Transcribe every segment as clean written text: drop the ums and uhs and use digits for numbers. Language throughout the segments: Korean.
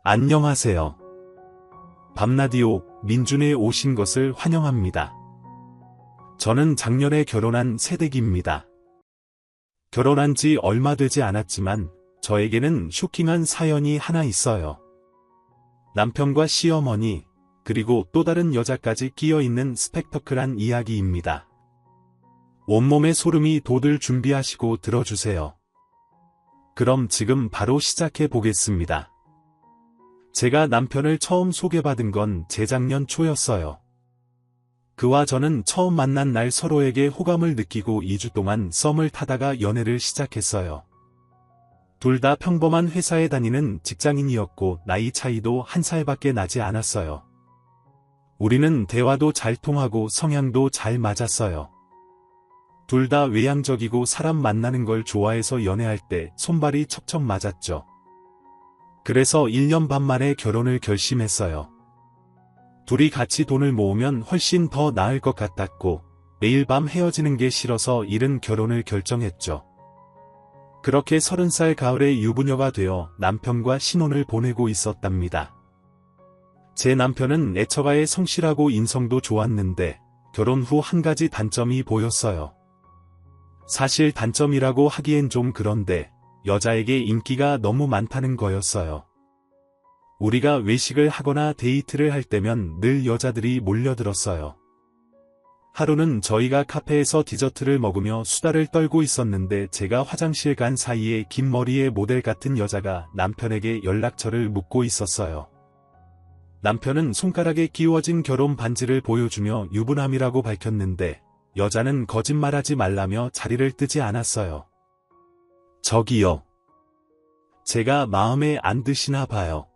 안녕하세요. 밤라디오 민준에 오신 것을 환영합니다. 저는 작년에 결혼한 새댁입니다. 결혼한 지 얼마 되지 않았지만 저에게는 쇼킹한 사연이 하나 있어요. 남편과 시어머니, 그리고 또 다른 여자까지 끼어있는 스펙터클한 이야기입니다. 온몸에 소름이 돋을 준비하시고 들어주세요. 그럼 지금 바로 시작해 보겠습니다. 제가 남편을 처음 소개받은 건 재작년 초였어요. 그와 저는 처음 만난 날 서로에게 호감을 느끼고 2주 동안 썸을 타다가 연애를 시작했어요. 둘 다 평범한 회사에 다니는 직장인이었고 나이 차이도 1살밖에 나지 않았어요. 우리는 대화도 잘 통하고 성향도 잘 맞았어요. 둘 다 외향적이고 사람 만나는 걸 좋아해서 연애할 때 손발이 척척 맞았죠. 그래서 1년 반 만에 결혼을 결심했어요. 둘이 같이 돈을 모으면 훨씬 더 나을 것 같았고 매일 밤 헤어지는 게 싫어서 이른 결혼을 결정했죠. 그렇게 30살 가을에 유부녀가 되어 남편과 신혼을 보내고 있었답니다. 제 남편은 애처가에 성실하고 인성도 좋았는데 결혼 후 한 가지 단점이 보였어요. 사실 단점이라고 하기엔 좀 그런데 여자에게 인기가 너무 많다는 거였어요. 우리가 외식을 하거나 데이트를 할 때면 늘 여자들이 몰려들었어요. 하루는 저희가 카페에서 디저트를 먹으며 수다를 떨고 있었는데 제가 화장실 간 사이에 긴 머리의 모델 같은 여자가 남편에게 연락처를 묻고 있었어요. 남편은 손가락에 끼워진 결혼 반지를 보여주며 유부남이라고 밝혔는데 여자는 거짓말하지 말라며 자리를 뜨지 않았어요. 저기요. 제가 마음에 안 드시나 봐요.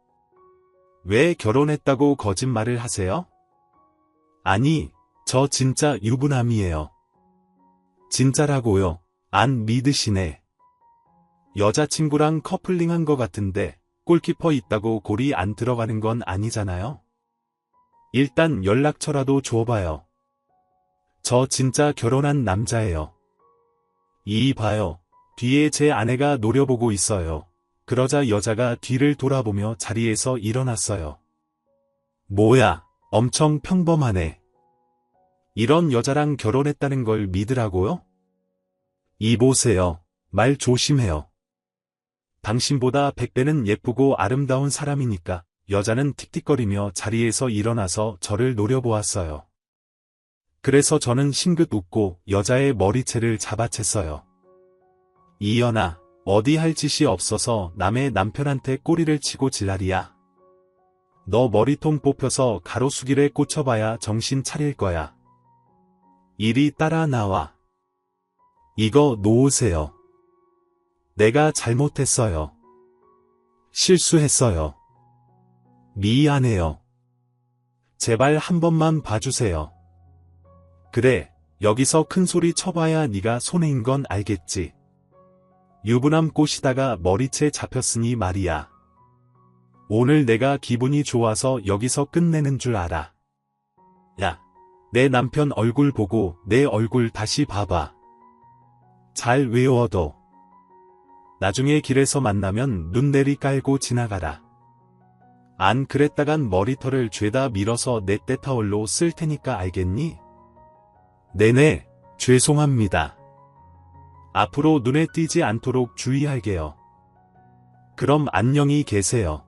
왜 결혼했다고 거짓말을 하세요? 아니, 저 진짜 유부남이에요. 진짜라고요. 안 믿으시네. 여자친구랑 커플링한 거 같은데 골키퍼 있다고 골이 안 들어가는 건 아니잖아요? 일단 연락처라도 줘봐요. 저 진짜 결혼한 남자예요. 이 봐요. 뒤에 제 아내가 노려보고 있어요. 그러자 여자가 뒤를 돌아보며 자리에서 일어났어요. 뭐야, 엄청 평범하네. 이런 여자랑 결혼했다는 걸 믿으라고요? 이 보세요. 말 조심해요. 당신보다 100배는 예쁘고 아름다운 사람이니까. 여자는 틱틱거리며 자리에서 일어나서 저를 노려보았어요. 그래서 저는 싱긋 웃고 여자의 머리채를 잡아챘어요. 이연아, 어디 할 짓이 없어서 남의 남편한테 꼬리를 치고 질라리야. 너 머리통 뽑혀서 가로수길에 꽂혀봐야 정신 차릴 거야. 이리 따라 나와. 이거 놓으세요. 내가 잘못했어요. 실수했어요. 미안해요. 제발 한 번만 봐주세요. 그래, 여기서 큰 소리 쳐봐야 네가 손해인 건 알겠지. 유부남 꼬시다가 머리채 잡혔으니 말이야. 오늘 내가 기분이 좋아서 여기서 끝내는 줄 알아. 야, 내 남편 얼굴 보고 내 얼굴 다시 봐봐. 잘 외워둬. 나중에 길에서 만나면 눈내리 깔고 지나가라. 안 그랬다간 머리털을 죄다 밀어서 내 때타올로 쓸 테니까 알겠니? 네네, 죄송합니다. 앞으로 눈에 띄지 않도록 주의할게요. 그럼 안녕히 계세요.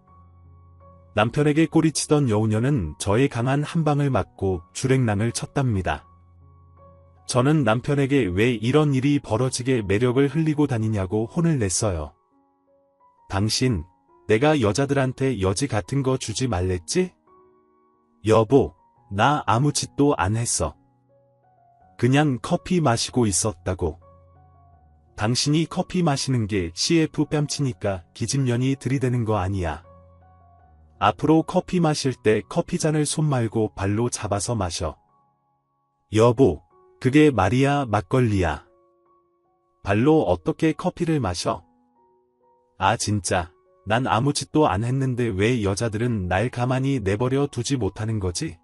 남편에게 꼬리치던 여우녀는 저의 강한 한방을 맞고 주랭랑을 쳤답니다. 저는 남편에게 왜 이런 일이 벌어지게 매력을 흘리고 다니냐고 혼을 냈어요. 당신, 내가 여자들한테 여지 같은 거 주지 말랬지? 여보, 나 아무 짓도 안 했어. 그냥 커피 마시고 있었다고. 당신이 커피 마시는 게 CF 뺨치니까 기집년이 들이대는 거 아니야. 앞으로 커피 마실 때 커피잔을 손 말고 발로 잡아서 마셔. 여보, 그게 말이야 막걸리야. 발로 어떻게 커피를 마셔? 아 진짜, 난 아무 짓도 안 했는데 왜 여자들은 날 가만히 내버려 두지 못하는 거지?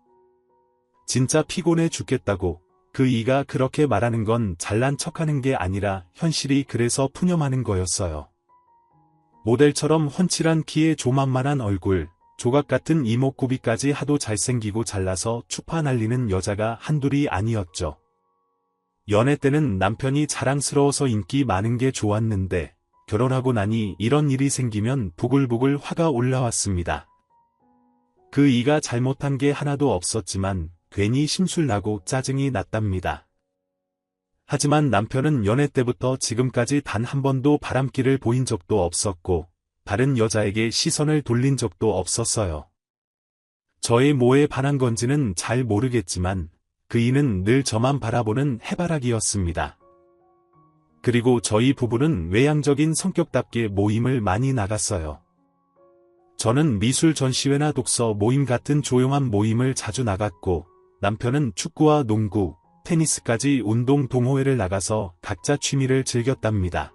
진짜 피곤해 죽겠다고. 그 이가 그렇게 말하는 건 잘난 척하는 게 아니라 현실이 그래서 푸념하는 거였어요. 모델처럼 훤칠한 키에 조만만한 얼굴, 조각 같은 이목구비까지 하도 잘생기고 잘나서 추파 날리는 여자가 한둘이 아니었죠. 연애 때는 남편이 자랑스러워서 인기 많은 게 좋았는데 결혼하고 나니 이런 일이 생기면 부글부글 화가 올라왔습니다. 그 이가 잘못한 게 하나도 없었지만 괜히 심술나고 짜증이 났답니다. 하지만 남편은 연애 때부터 지금까지 단 한 번도 바람기를 보인 적도 없었고 다른 여자에게 시선을 돌린 적도 없었어요. 저의 뭐에 반한 건지는 잘 모르겠지만 그 이는 늘 저만 바라보는 해바라기였습니다. 그리고 저희 부부는 외향적인 성격답게 모임을 많이 나갔어요. 저는 미술 전시회나 독서 모임 같은 조용한 모임을 자주 나갔고 남편은 축구와 농구, 테니스까지 운동 동호회를 나가서 각자 취미를 즐겼답니다.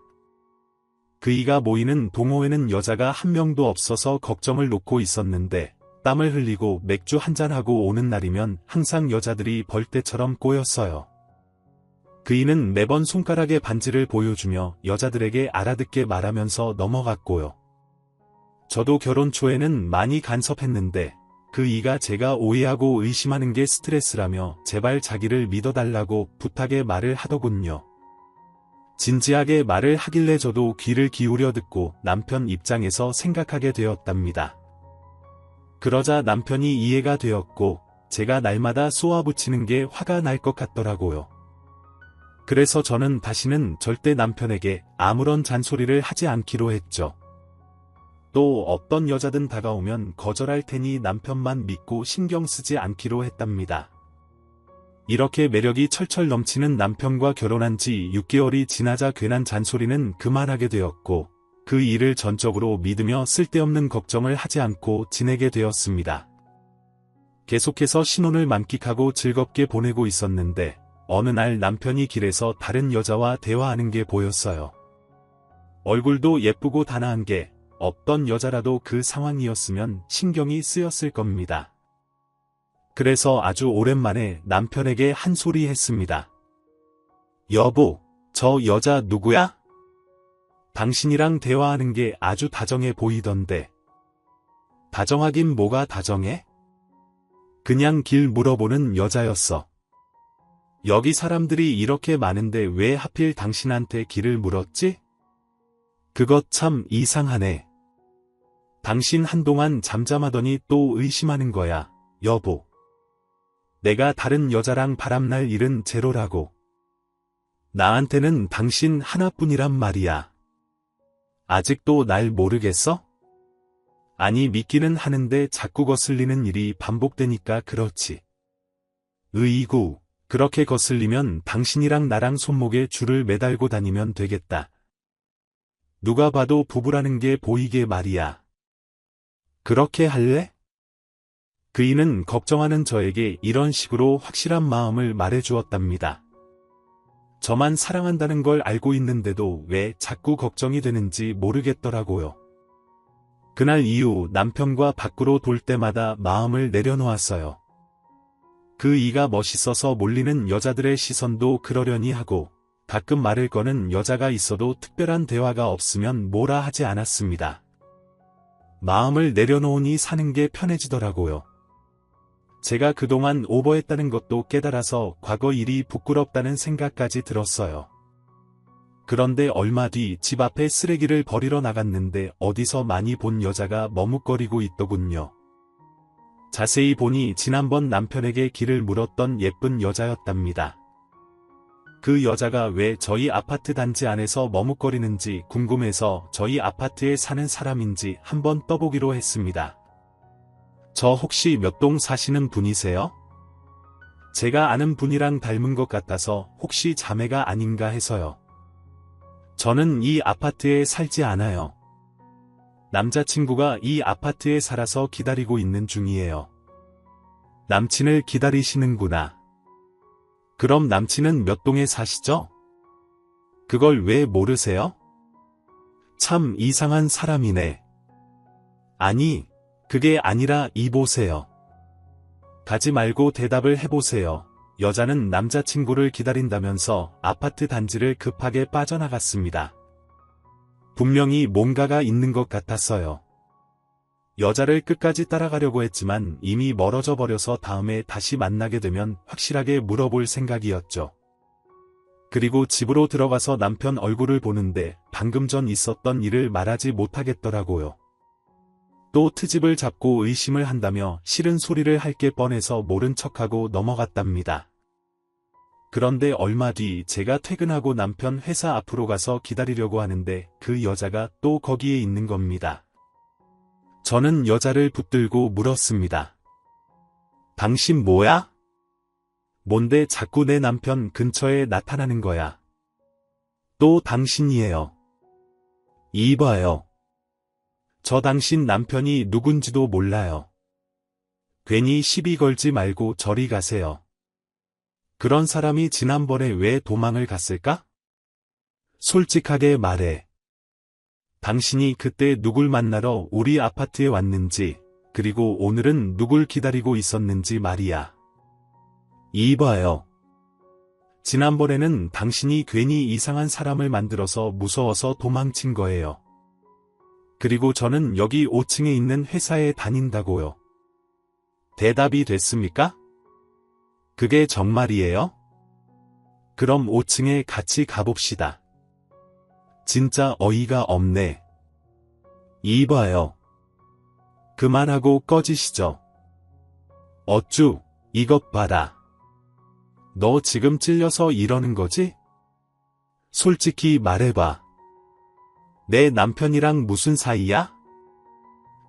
그이가 모이는 동호회는 여자가 한 명도 없어서 걱정을 놓고 있었는데 땀을 흘리고 맥주 한잔하고 오는 날이면 항상 여자들이 벌떼처럼 꼬였어요. 그이는 매번 손가락에 반지를 보여주며 여자들에게 알아듣게 말하면서 넘어갔고요. 저도 결혼 초에는 많이 간섭했는데 그 이가 제가 오해하고 의심하는 게 스트레스라며 제발 자기를 믿어달라고 부탁의 말을 하더군요. 진지하게 말을 하길래 저도 귀를 기울여 듣고 남편 입장에서 생각하게 되었답니다. 그러자 남편이 이해가 되었고 제가 날마다 쏘아붙이는 게 화가 날 것 같더라고요. 그래서 저는 다시는 절대 남편에게 아무런 잔소리를 하지 않기로 했죠. 또 어떤 여자든 다가오면 거절할 테니 남편만 믿고 신경 쓰지 않기로 했답니다. 이렇게 매력이 철철 넘치는 남편과 결혼한 지 6개월이 지나자 괜한 잔소리는 그만하게 되었고 그 일을 전적으로 믿으며 쓸데없는 걱정을 하지 않고 지내게 되었습니다. 계속해서 신혼을 만끽하고 즐겁게 보내고 있었는데 어느 날 남편이 길에서 다른 여자와 대화하는 게 보였어요. 얼굴도 예쁘고 단아한 게 없던 여자라도 그 상황이었으면 신경이 쓰였을 겁니다. 그래서 아주 오랜만에 남편에게 한 소리 했습니다. 여보, 저 여자 누구야? 당신이랑 대화하는 게 아주 다정해 보이던데. 다정하긴 뭐가 다정해? 그냥 길 물어보는 여자였어. 여기 사람들이 이렇게 많은데 왜 하필 당신한테 길을 물었지? 그것 참 이상하네. 당신 한동안 잠잠하더니 또 의심하는 거야, 여보. 내가 다른 여자랑 바람날 일은 제로라고. 나한테는 당신 하나뿐이란 말이야. 아직도 날 모르겠어? 아니 믿기는 하는데 자꾸 거슬리는 일이 반복되니까 그렇지. 으이구, 그렇게 거슬리면 당신이랑 나랑 손목에 줄을 매달고 다니면 되겠다. 누가 봐도 부부라는 게 보이게 말이야. 그렇게 할래? 그이는 걱정하는 저에게 이런 식으로 확실한 마음을 말해주었답니다. 저만 사랑한다는 걸 알고 있는데도 왜 자꾸 걱정이 되는지 모르겠더라고요. 그날 이후 남편과 밖으로 돌 때마다 마음을 내려놓았어요. 그 이가 멋있어서 몰리는 여자들의 시선도 그러려니 하고 가끔 말을 거는 여자가 있어도 특별한 대화가 없으면 뭐라 하지 않았습니다. 마음을 내려놓으니 사는 게 편해지더라고요. 제가 그동안 오버했다는 것도 깨달아서 과거 일이 부끄럽다는 생각까지 들었어요. 그런데 얼마 뒤 집 앞에 쓰레기를 버리러 나갔는데 어디서 많이 본 여자가 머뭇거리고 있더군요. 자세히 보니 지난번 남편에게 길을 물었던 예쁜 여자였답니다. 그 여자가 왜 저희 아파트 단지 안에서 머뭇거리는지 궁금해서 저희 아파트에 사는 사람인지 한번 떠보기로 했습니다. 저 혹시 몇 동 사시는 분이세요? 제가 아는 분이랑 닮은 것 같아서 혹시 자매가 아닌가 해서요. 저는 이 아파트에 살지 않아요. 남자친구가 이 아파트에 살아서 기다리고 있는 중이에요. 남친을 기다리시는구나. 그럼 남친은 몇 동에 사시죠? 그걸 왜 모르세요? 참 이상한 사람이네. 아니, 그게 아니라 이보세요. 가지 말고 대답을 해보세요. 여자는 남자친구를 기다린다면서 아파트 단지를 급하게 빠져나갔습니다. 분명히 뭔가가 있는 것 같았어요. 여자를 끝까지 따라가려고 했지만 이미 멀어져 버려서 다음에 다시 만나게 되면 확실하게 물어볼 생각이었죠. 그리고 집으로 들어가서 남편 얼굴을 보는데 방금 전 있었던 일을 말하지 못하겠더라고요. 또 트집을 잡고 의심을 한다며 싫은 소리를 할 게 뻔해서 모른 척하고 넘어갔답니다. 그런데 얼마 뒤 제가 퇴근하고 남편 회사 앞으로 가서 기다리려고 하는데 그 여자가 또 거기에 있는 겁니다. 저는 여자를 붙들고 물었습니다. 당신 뭐야? 뭔데 자꾸 내 남편 근처에 나타나는 거야? 또 당신이에요. 이봐요. 저 당신 남편이 누군지도 몰라요. 괜히 시비 걸지 말고 저리 가세요. 그런 사람이 지난번에 왜 도망을 갔을까? 솔직하게 말해. 당신이 그때 누굴 만나러 우리 아파트에 왔는지, 그리고 오늘은 누굴 기다리고 있었는지 말이야. 이봐요. 지난번에는 당신이 괜히 이상한 사람을 만들어서 무서워서 도망친 거예요. 그리고 저는 여기 5층에 있는 회사에 다닌다고요. 대답이 됐습니까? 그게 정말이에요? 그럼 5층에 같이 가봅시다. 진짜 어이가 없네. 이봐요. 그만하고 꺼지시죠. 어쭈, 이것 봐라. 너 지금 찔려서 이러는 거지? 솔직히 말해봐. 내 남편이랑 무슨 사이야?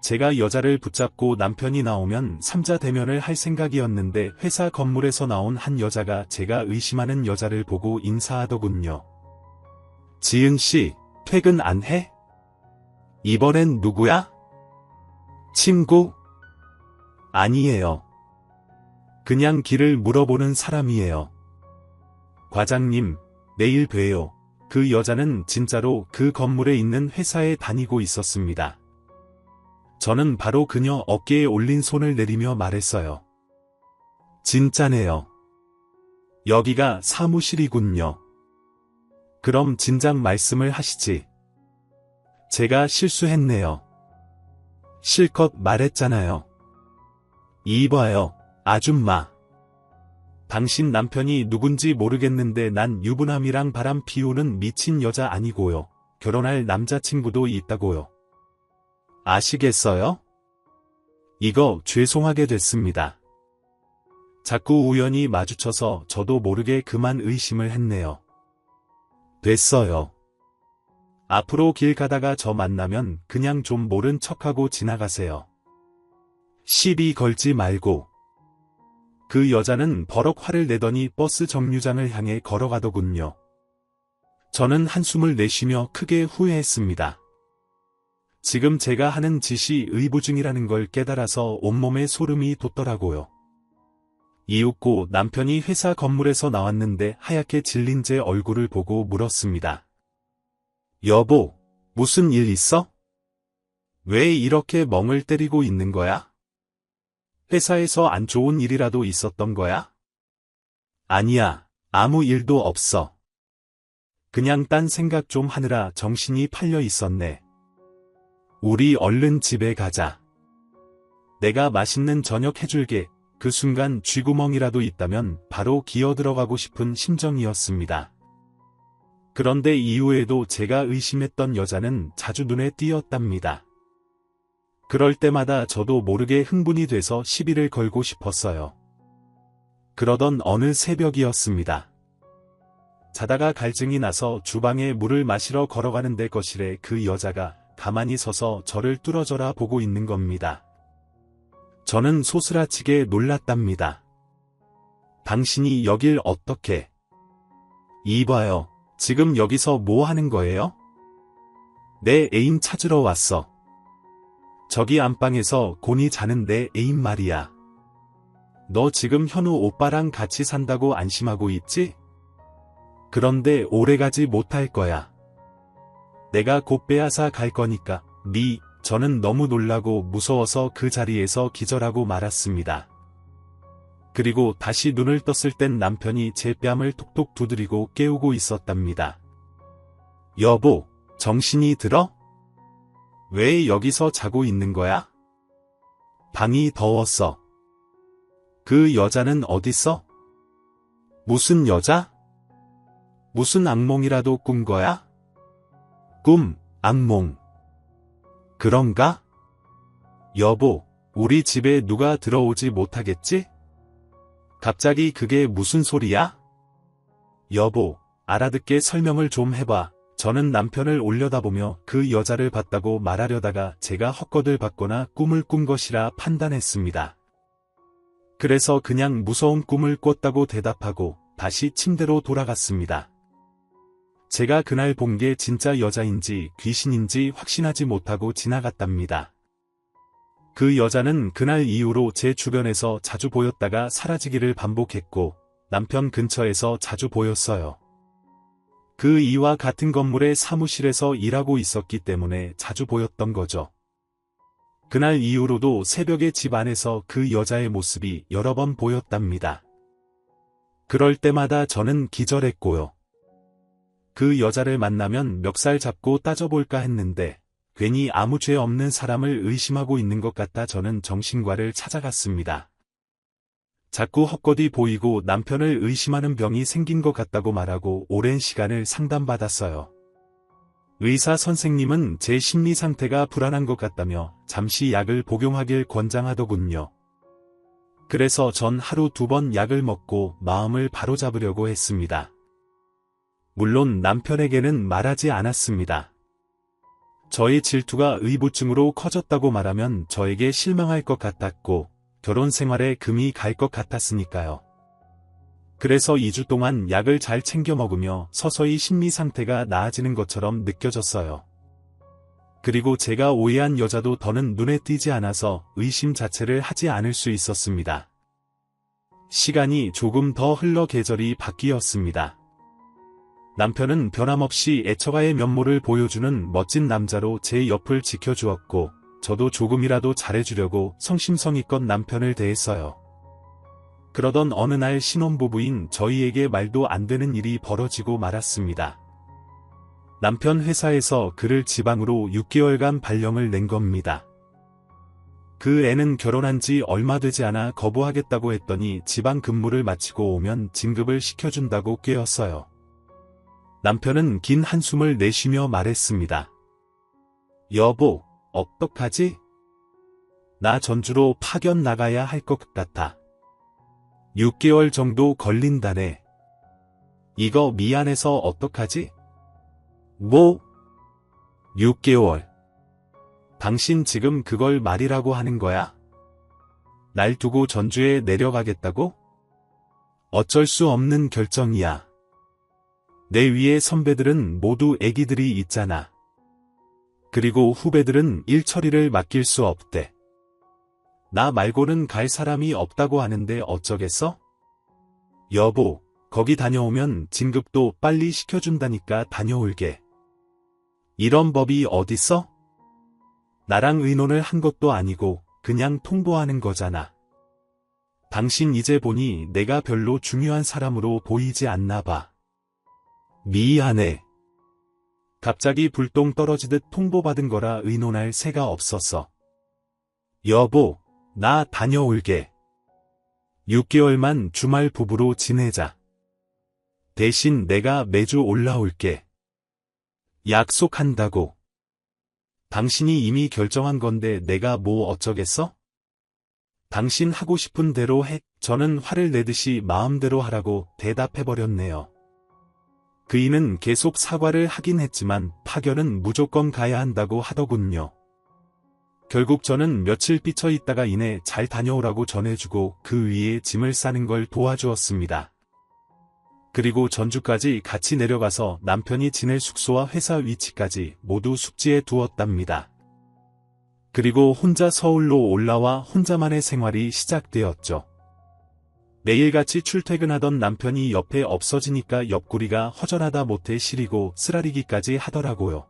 제가 여자를 붙잡고 남편이 나오면 삼자 대면을 할 생각이었는데 회사 건물에서 나온 한 여자가 제가 의심하는 여자를 보고 인사하더군요. 지은씨, 퇴근 안 해? 이번엔 누구야? 친구? 아니에요. 그냥 길을 물어보는 사람이에요. 과장님, 내일 봬요. 그 여자는 진짜로 그 건물에 있는 회사에 다니고 있었습니다. 저는 바로 그녀 어깨에 올린 손을 내리며 말했어요. 진짜네요. 여기가 사무실이군요. 그럼 진작 말씀을 하시지. 제가 실수했네요. 실컷 말했잖아요. 이봐요, 아줌마. 당신 남편이 누군지 모르겠는데 난 유부남이랑 바람 피우는 미친 여자 아니고요. 결혼할 남자친구도 있다고요. 아시겠어요? 이거 죄송하게 됐습니다. 자꾸 우연히 마주쳐서 저도 모르게 그만 의심을 했네요. 됐어요. 앞으로 길 가다가 저 만나면 그냥 좀 모른 척하고 지나가세요. 시비 걸지 말고. 그 여자는 버럭 화를 내더니 버스 정류장을 향해 걸어가더군요. 저는 한숨을 내쉬며 크게 후회했습니다. 지금 제가 하는 짓이 의부중이라는 걸 깨달아서 온몸에 소름이 돋더라고요. 이윽고 남편이 회사 건물에서 나왔는데 하얗게 질린 제 얼굴을 보고 물었습니다. 여보, 무슨 일 있어? 왜 이렇게 멍을 때리고 있는 거야? 회사에서 안 좋은 일이라도 있었던 거야? 아니야, 아무 일도 없어. 그냥 딴 생각 좀 하느라 정신이 팔려 있었네. 우리 얼른 집에 가자. 내가 맛있는 저녁 해줄게. 그 순간 쥐구멍이라도 있다면 바로 기어 들어가고 싶은 심정이었습니다. 그런데 이후에도 제가 의심했던 여자는 자주 눈에 띄었답니다. 그럴 때마다 저도 모르게 흥분이 돼서 시비를 걸고 싶었어요. 그러던 어느 새벽이었습니다. 자다가 갈증이 나서 주방에 물을 마시러 걸어가는데 거실에 그 여자가 가만히 서서 저를 뚫어져라 보고 있는 겁니다. 저는 소스라치게 놀랐답니다. 당신이 여길 어떻게? 이봐요, 지금 여기서 뭐 하는 거예요? 내 애인 찾으러 왔어. 저기 안방에서 곤히 자는 내 애인 말이야. 너 지금 현우 오빠랑 같이 산다고 안심하고 있지? 그런데 오래가지 못할 거야. 내가 곧 빼앗아 갈 거니까. 저는 너무 놀라고 무서워서 그 자리에서 기절하고 말았습니다. 그리고 다시 눈을 떴을 땐 남편이 제 뺨을 톡톡 두드리고 깨우고 있었답니다. 여보, 정신이 들어? 왜 여기서 자고 있는 거야? 방이 더웠어. 그 여자는 어딨어? 무슨 여자? 무슨 악몽이라도 꾼 거야? 꿈, 악몽. 그런가? 여보, 우리 집에 누가 들어오지 못하겠지? 갑자기 그게 무슨 소리야? 여보, 알아듣게 설명을 좀 해봐. 저는 남편을 올려다보며 그 여자를 봤다고 말하려다가 제가 헛것을 봤거나 꿈을 꾼 것이라 판단했습니다. 그래서 그냥 무서운 꿈을 꿨다고 대답하고 다시 침대로 돌아갔습니다. 제가 그날 본 게 진짜 여자인지 귀신인지 확신하지 못하고 지나갔답니다. 그 여자는 그날 이후로 제 주변에서 자주 보였다가 사라지기를 반복했고 남편 근처에서 자주 보였어요. 그 이와 같은 건물의 사무실에서 일하고 있었기 때문에 자주 보였던 거죠. 그날 이후로도 새벽에 집 안에서 그 여자의 모습이 여러 번 보였답니다. 그럴 때마다 저는 기절했고요. 그 여자를 만나면 멱살 잡고 따져볼까 했는데 괜히 아무 죄 없는 사람을 의심하고 있는 것 같아 저는 정신과를 찾아갔습니다. 자꾸 헛것이 보이고 남편을 의심하는 병이 생긴 것 같다고 말하고 오랜 시간을 상담받았어요. 의사 선생님은 제 심리 상태가 불안한 것 같다며 잠시 약을 복용하길 권장하더군요. 그래서 전 하루 2번 약을 먹고 마음을 바로잡으려고 했습니다. 물론 남편에게는 말하지 않았습니다. 저의 질투가 의부증으로 커졌다고 말하면 저에게 실망할 것 같았고 결혼 생활에 금이 갈 것 같았으니까요. 그래서 2주 동안 약을 잘 챙겨 먹으며 서서히 심리 상태가 나아지는 것처럼 느껴졌어요. 그리고 제가 오해한 여자도 더는 눈에 띄지 않아서 의심 자체를 하지 않을 수 있었습니다. 시간이 조금 더 흘러 계절이 바뀌었습니다. 남편은 변함없이 애처가의 면모를 보여주는 멋진 남자로 제 옆을 지켜주었고 저도 조금이라도 잘해주려고 성심성의껏 남편을 대했어요. 그러던 어느 날 신혼부부인 저희에게 말도 안 되는 일이 벌어지고 말았습니다. 남편 회사에서 그를 지방으로 6개월간 발령을 낸 겁니다. 그 애는 결혼한 지 얼마 되지 않아 거부하겠다고 했더니 지방 근무를 마치고 오면 진급을 시켜준다고 꾀었어요. 남편은 긴 한숨을 내쉬며 말했습니다. 여보, 어떡하지? 나 전주로 파견 나가야 할 것 같아. 6개월 정도 걸린다네. 이거 미안해서 어떡하지? 뭐? 6개월. 당신 지금 그걸 말이라고 하는 거야? 날 두고 전주에 내려가겠다고? 어쩔 수 없는 결정이야. 내 위에 선배들은 모두 애기들이 있잖아. 그리고 후배들은 일 처리를 맡길 수 없대. 나 말고는 갈 사람이 없다고 하는데 어쩌겠어? 여보, 거기 다녀오면 진급도 빨리 시켜준다니까 다녀올게. 이런 법이 어딨어? 나랑 의논을 한 것도 아니고 그냥 통보하는 거잖아. 당신 이제 보니 내가 별로 중요한 사람으로 보이지 않나 봐. 미안해. 갑자기 불똥 떨어지듯 통보받은 거라 의논할 새가 없었어. 여보, 나 다녀올게. 6개월만 주말 부부로 지내자. 대신 내가 매주 올라올게. 약속한다고. 당신이 이미 결정한 건데 내가 뭐 어쩌겠어? 당신 하고 싶은 대로 해. 저는 화를 내듯이 마음대로 하라고 대답해버렸네요. 그이는 계속 사과를 하긴 했지만 파견은 무조건 가야 한다고 하더군요. 결국 저는 며칠 삐쳐 있다가 이내 잘 다녀오라고 전해주고 그 위에 짐을 싸는 걸 도와주었습니다. 그리고 전주까지 같이 내려가서 남편이 지낼 숙소와 회사 위치까지 모두 숙지해 두었답니다. 그리고 혼자 서울로 올라와 혼자만의 생활이 시작되었죠. 매일같이 출퇴근하던 남편이 옆에 없어지니까 옆구리가 허전하다 못해 시리고 쓰라리기까지 하더라고요.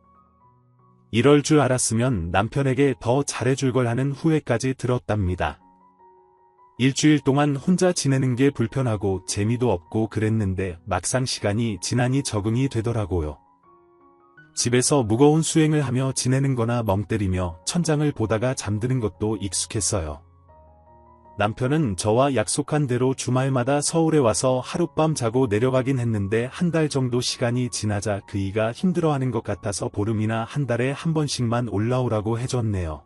이럴 줄 알았으면 남편에게 더 잘해줄 걸 하는 후회까지 들었답니다. 일주일 동안 혼자 지내는 게 불편하고 재미도 없고 그랬는데 막상 시간이 지나니 적응이 되더라고요. 집에서 무거운 수행을 하며 지내는 거나 멍 때리며 천장을 보다가 잠드는 것도 익숙했어요. 남편은 저와 약속한 대로 주말마다 서울에 와서 하룻밤 자고 내려가긴 했는데 한 달 정도 시간이 지나자 그이가 힘들어하는 것 같아서 보름이나 한 달에 한 번씩만 올라오라고 해줬네요.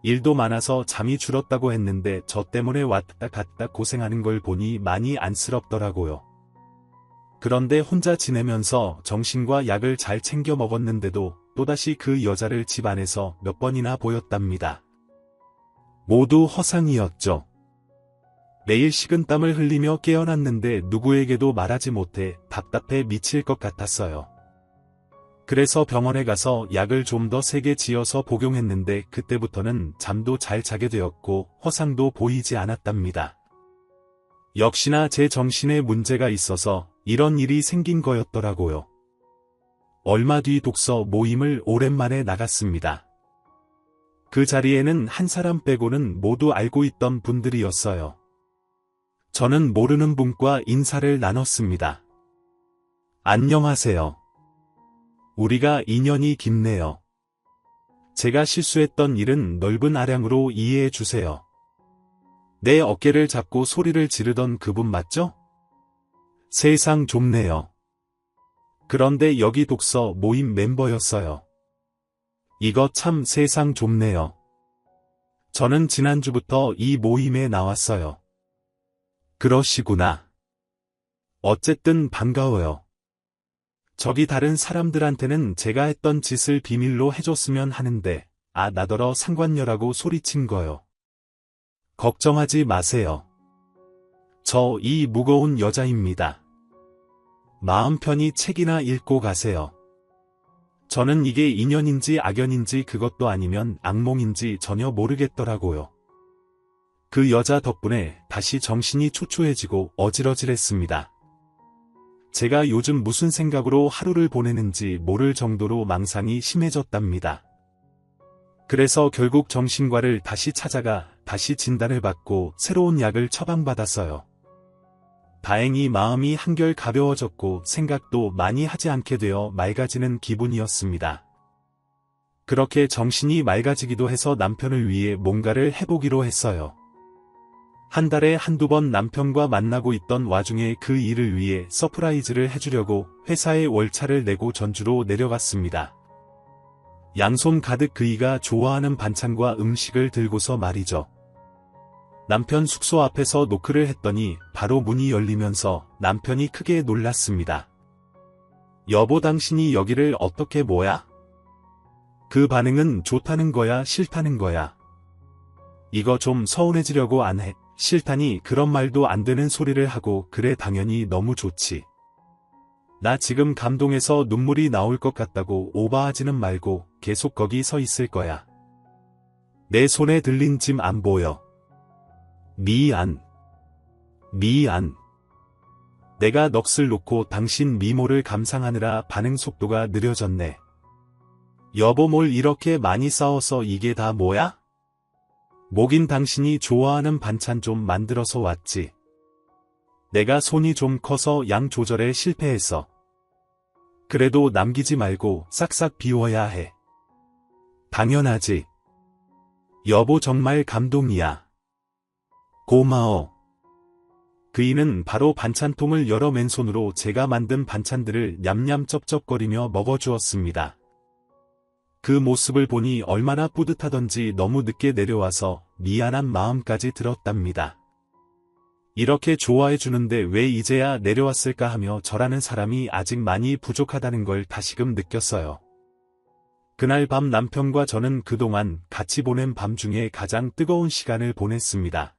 일도 많아서 잠이 줄었다고 했는데 저 때문에 왔다 갔다 고생하는 걸 보니 많이 안쓰럽더라고요. 그런데 혼자 지내면서 정신과 약을 잘 챙겨 먹었는데도 또다시 그 여자를 집 안에서 몇 번이나 보였답니다. 모두 허상이었죠. 매일 식은땀을 흘리며 깨어났는데 누구에게도 말하지 못해 답답해 미칠 것 같았어요. 그래서 병원에 가서 약을 좀 더 세게 지어서 복용했는데 그때부터는 잠도 잘 자게 되었고 허상도 보이지 않았답니다. 역시나 제 정신에 문제가 있어서 이런 일이 생긴 거였더라고요. 얼마 뒤 독서 모임을 오랜만에 나갔습니다. 그 자리에는 한 사람 빼고는 모두 알고 있던 분들이었어요. 저는 모르는 분과 인사를 나눴습니다. 안녕하세요. 우리가 인연이 깊네요. 제가 실수했던 일은 넓은 아량으로 이해해 주세요. 내 어깨를 잡고 소리를 지르던 그분 맞죠? 세상 좁네요. 그런데 여기 독서 모임 멤버였어요. 이거 참 세상 좁네요. 저는 지난주부터 이 모임에 나왔어요. 그러시구나. 어쨌든 반가워요. 저기 다른 사람들한테는 제가 했던 짓을 비밀로 해줬으면 하는데, 나더러 상관녀라고 소리친 거요. 걱정하지 마세요. 저 이 무거운 여자입니다. 마음 편히 책이나 읽고 가세요. 저는 이게 인연인지 악연인지 그것도 아니면 악몽인지 전혀 모르겠더라고요. 그 여자 덕분에 다시 정신이 초조해지고 어질어질했습니다. 제가 요즘 무슨 생각으로 하루를 보내는지 모를 정도로 망상이 심해졌답니다. 그래서 결국 정신과를 다시 찾아가 다시 진단을 받고 새로운 약을 처방받았어요. 다행히 마음이 한결 가벼워졌고 생각도 많이 하지 않게 되어 맑아지는 기분이었습니다. 그렇게 정신이 맑아지기도 해서 남편을 위해 뭔가를 해보기로 했어요. 한 달에 한두 번 남편과 만나고 있던 와중에 그 일을 위해 서프라이즈를 해주려고 회사에 월차를 내고 전주로 내려갔습니다. 양손 가득 그이가 좋아하는 반찬과 음식을 들고서 말이죠. 남편 숙소 앞에서 노크를 했더니 바로 문이 열리면서 남편이 크게 놀랐습니다. 여보 당신이 여기를 어떻게 뭐야? 그 반응은 좋다는 거야 싫다는 거야? 이거 좀 서운해지려고 안 해. 싫다니 그런 말도 안 되는 소리를 하고 그래 당연히 너무 좋지. 나 지금 감동해서 눈물이 나올 것 같다고 오버하지는 말고 계속 거기 서 있을 거야. 내 손에 들린 짐 안 보여. 미안. 내가 넋을 놓고 당신 미모를 감상하느라 반응 속도가 느려졌네. 여보 뭘 이렇게 많이 싸워서 이게 다 뭐야? 뭐긴 당신이 좋아하는 반찬 좀 만들어서 왔지. 내가 손이 좀 커서 양 조절에 실패했어. 그래도 남기지 말고 싹싹 비워야 해. 당연하지. 여보 정말 감동이야. 고마워. 그이는 바로 반찬통을 열어 맨손으로 제가 만든 반찬들을 냠냠 쩝쩝거리며 먹어주었습니다. 그 모습을 보니 얼마나 뿌듯하던지 너무 늦게 내려와서 미안한 마음까지 들었답니다. 이렇게 좋아해 주는데 왜 이제야 내려왔을까 하며 저라는 사람이 아직 많이 부족하다는 걸 다시금 느꼈어요. 그날 밤 남편과 저는 그동안 같이 보낸 밤 중에 가장 뜨거운 시간을 보냈습니다.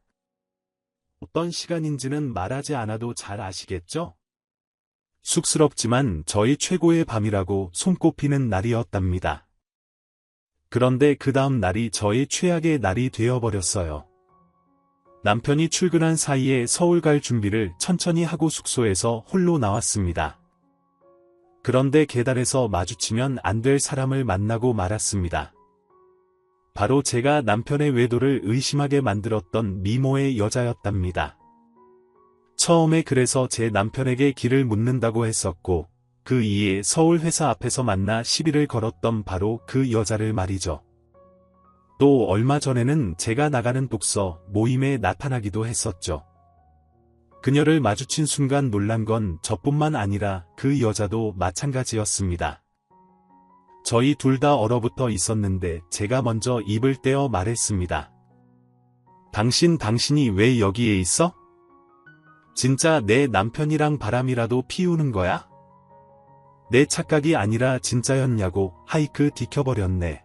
어떤 시간인지는 말하지 않아도 잘 아시겠죠? 쑥스럽지만 저희 최고의 밤이라고 손꼽히는 날이었답니다. 그런데 그 다음 날이 저의 최악의 날이 되어버렸어요. 남편이 출근한 사이에 서울 갈 준비를 천천히 하고 숙소에서 홀로 나왔습니다. 그런데 계단에서 마주치면 안 될 사람을 만나고 말았습니다. 바로 제가 남편의 외도를 의심하게 만들었던 미모의 여자였답니다. 처음에 그래서 제 남편에게 길을 묻는다고 했었고, 그 이에 서울 회사 앞에서 만나 시비를 걸었던 바로 그 여자를 말이죠. 또 얼마 전에는 제가 나가는 독서 모임에 나타나기도 했었죠. 그녀를 마주친 순간 놀란 건 저뿐만 아니라 그 여자도 마찬가지였습니다. 저희 둘 다 얼어붙어 있었는데 제가 먼저 입을 떼어 말했습니다. 당신이 왜 여기에 있어? 진짜 내 남편이랑 바람이라도 피우는 거야? 내 착각이 아니라 진짜였냐고 하이크 디켜버렸네.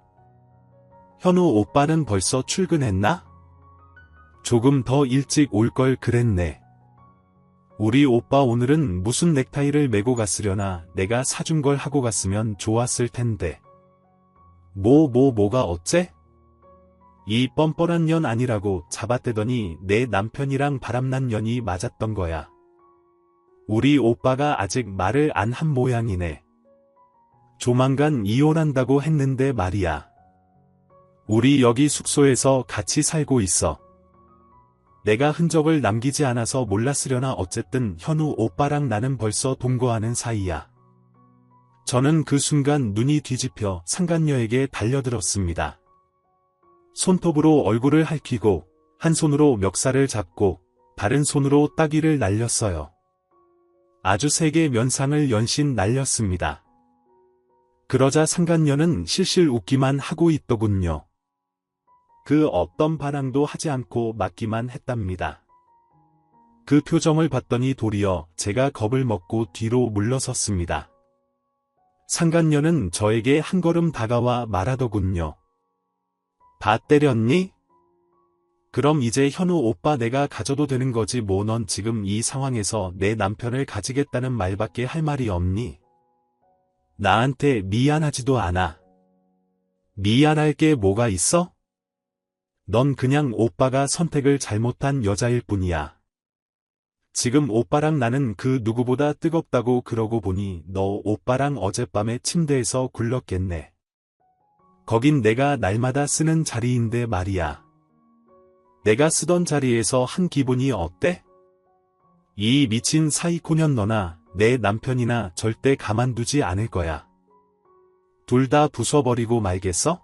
현우 오빠는 벌써 출근했나? 조금 더 일찍 올 걸 그랬네. 우리 오빠 오늘은 무슨 넥타이를 메고 갔으려나 내가 사준 걸 하고 갔으면 좋았을 텐데. 뭐가 어째? 이 뻔뻔한 년 아니라고 잡아떼더니 내 남편이랑 바람난 년이 맞았던 거야. 우리 오빠가 아직 말을 안 한 모양이네. 조만간 이혼한다고 했는데 말이야. 우리 여기 숙소에서 같이 살고 있어. 내가 흔적을 남기지 않아서 몰랐으려나 어쨌든 현우 오빠랑 나는 벌써 동거하는 사이야. 저는 그 순간 눈이 뒤집혀 상간녀에게 달려들었습니다. 손톱으로 얼굴을 핥히고 한 손으로 멱살을 잡고 다른 손으로 따귀를 날렸어요. 아주 세게 면상을 연신 날렸습니다. 그러자 상간녀는 실실 웃기만 하고 있더군요. 그 어떤 반항도 하지 않고 맞기만 했답니다. 그 표정을 봤더니 도리어 제가 겁을 먹고 뒤로 물러섰습니다. 상간녀는 저에게 한 걸음 다가와 말하더군요. 다 때렸니? 그럼 이제 현우 오빠 내가 가져도 되는 거지 뭐 넌 지금 이 상황에서 내 남편을 가지겠다는 말밖에 할 말이 없니? 나한테 미안하지도 않아. 미안할 게 뭐가 있어? 넌 그냥 오빠가 선택을 잘못한 여자일 뿐이야. 지금 오빠랑 나는 그 누구보다 뜨겁다고 그러고 보니 너 오빠랑 어젯밤에 침대에서 굴렀겠네. 거긴 내가 날마다 쓰는 자리인데 말이야. 내가 쓰던 자리에서 한 기분이 어때? 이 미친 사이코년 너나 내 남편이나 절대 가만두지 않을 거야. 둘 다 부숴버리고 말겠어?